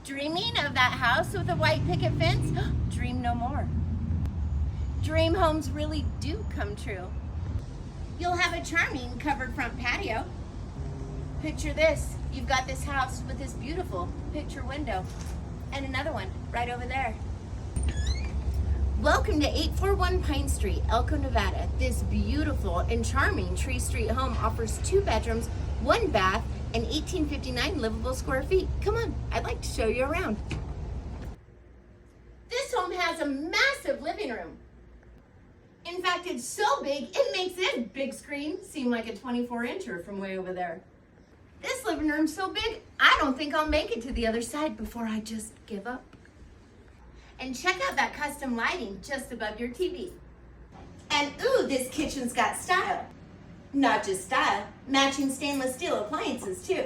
Dreaming of that house with a white picket fence? Dream no more. Dream homes really do come true. You'll have a charming covered front patio. Picture this. You've got this house with this beautiful picture window and another one right over there. Welcome to 841 Pine Street, Elko, Nevada. This beautiful and charming Tree Street home offers 2 bedrooms, 1 bath, and 1859 livable square feet. Come on, I'd like to show you around. This home has a massive living room. In fact, it's so big, it makes this big screen seem like a 24-incher from way over there. This living room's so big, I don't think I'll make it to the other side before I just give up. And check out that custom lighting just above your TV. And ooh, this kitchen's got style. Not just style, matching stainless steel appliances too.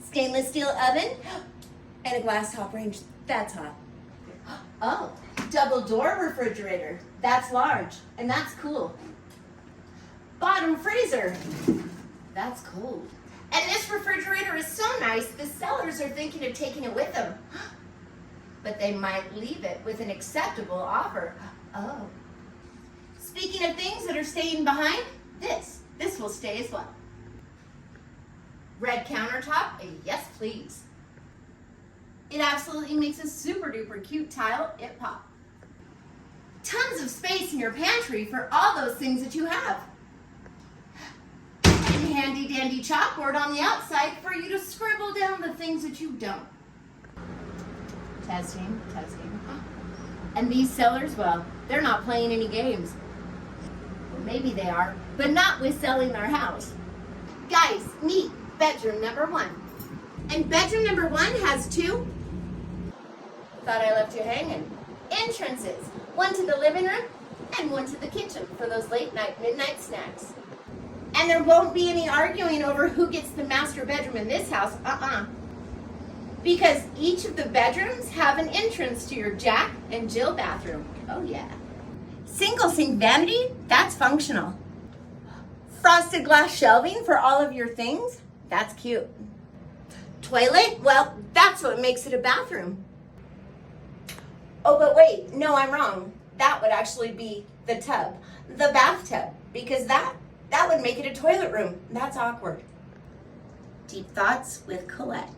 Stainless steel oven and a glass top range, that's hot. Oh, double door refrigerator, that's large and that's cool. Bottom freezer, that's cold. And this refrigerator is so nice, the sellers are thinking of taking it with them. But they might leave it with an acceptable offer. Oh. Speaking of things that are staying behind, this will stay as well. Red countertop, yes please. It absolutely makes a super duper cute tile, it pop. Tons of space in your pantry for all those things that you have. And handy dandy chalkboard on the outside for you to scribble down the things that you don't. Testing. And these sellers, well, they're not playing any games. Or maybe they are, but not with selling their house. Guys, meet bedroom number 1. And bedroom number 1 has 2. Thought I left you hanging. Entrances. 1 to the living room and 1 to the kitchen for those late night, midnight snacks. And there won't be any arguing over who gets the master bedroom in this house. Because each of the bedrooms have an entrance to your Jack and Jill bathroom. Oh yeah. Single sink vanity, that's functional. Frosted glass shelving for all of your things, that's cute. Toilet, well, that's what makes it a bathroom. Oh, but wait, no, I'm wrong. That would actually be the tub, the bathtub, because that would make it a toilet room. That's awkward. Deep thoughts with Colette.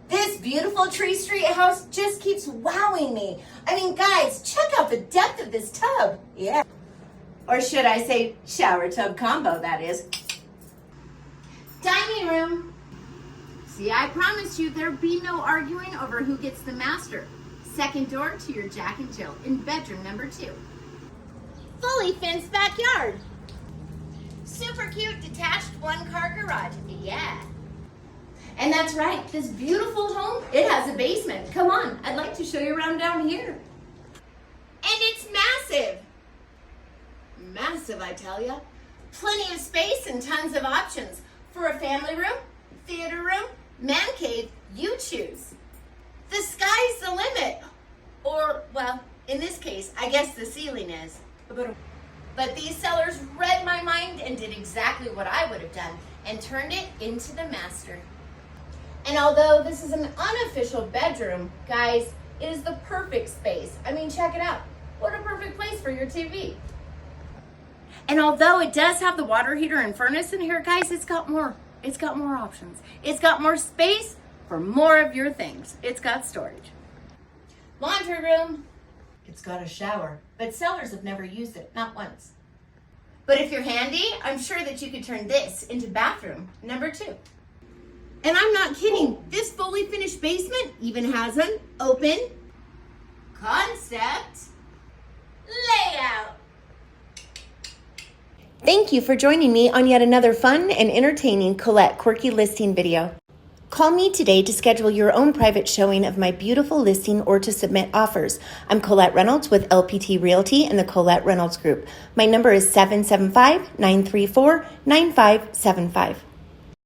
This beautiful Tree Street house just keeps wowing me. I mean, guys, check out the depth of this tub. Yeah. Or should I say shower tub combo, that is. Dining room. See, I promised you there'd be no arguing over who gets the master. Second door to your Jack and Jill in bedroom number 2. Fully fenced backyard. Super cute detached 1-car garage. Yeah. And that's right, this beautiful home, it has a basement. Come on, I'd like to show you around down here. And it's massive. Massive, I tell ya. Plenty of space and tons of options. For a family room, theater room, man cave, you choose. The sky's the limit. Or, well, in this case, I guess the ceiling is. But these sellers read my mind and did exactly what I would have done and turned it into the master. And although this is an unofficial bedroom, guys, it is the perfect space. I mean, check it out. What a perfect place for your TV. And although it does have the water heater and furnace in here, guys, it's got more options. It's got more space for more of your things. It's got storage. Laundry room. It's got a shower, but sellers have never used it, not once. But if you're handy, I'm sure that you could turn this into bathroom number 2. And I'm not kidding, this fully finished basement even has an open concept layout. Thank you for joining me on yet another fun and entertaining Colette Quirky Listing video. Call me today to schedule your own private showing of my beautiful listing or to submit offers. I'm Colette Reynolds with LPT Realty and the Colette Reynolds Group. My number is 775-934-9575.